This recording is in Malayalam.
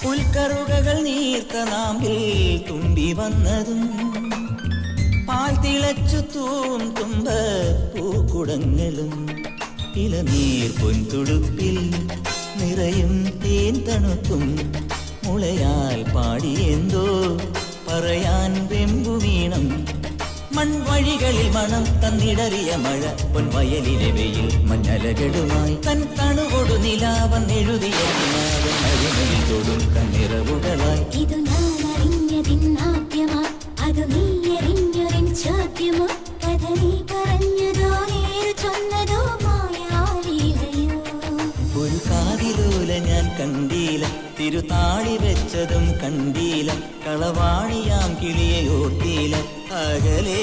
പുൽക്കറുകകൾ നീർത്ത നാമ്പിൽ തുമ്പി വന്നതും പാൽ തിളച്ചു തൂം തുമ്പ പൂക്കുടങ്ങളും ഇളനീർ പൊൻതുടുപ്പിൽ നിറയും തേൻ തണുപ്പും മുളയാൽ പാടിയെന്തോ പറയാൻ വെമ്പുവീണം മൺവഴികളിൽ മണം തന്നിടറിയ മഴ പൊൻവയലിലെ വെയിൽ മഞ്ഞലകളുമായി തൻ തണുകൊടു നിലാവെഴുതിയ അരിമയിൽ തൊടും കണ്ണിറവുകളായി ഇതു ഞാൻ അറിഞ്ഞതിന്നാദ്യമാ അത് നീ എറിഞ്ഞൊരൻ ചോദ്യമോ കഥ നീ പറഞ്ഞതോ നേരു ചൊന്നതോ മായാലീലയോ ഒരു കാതിലോല ഞാൻ കണ്ടീല തിരുതാളി വെച്ചതും കണ്ടീല കളവാണിയാം കിളിയെ ഓർത്തീല അകലേ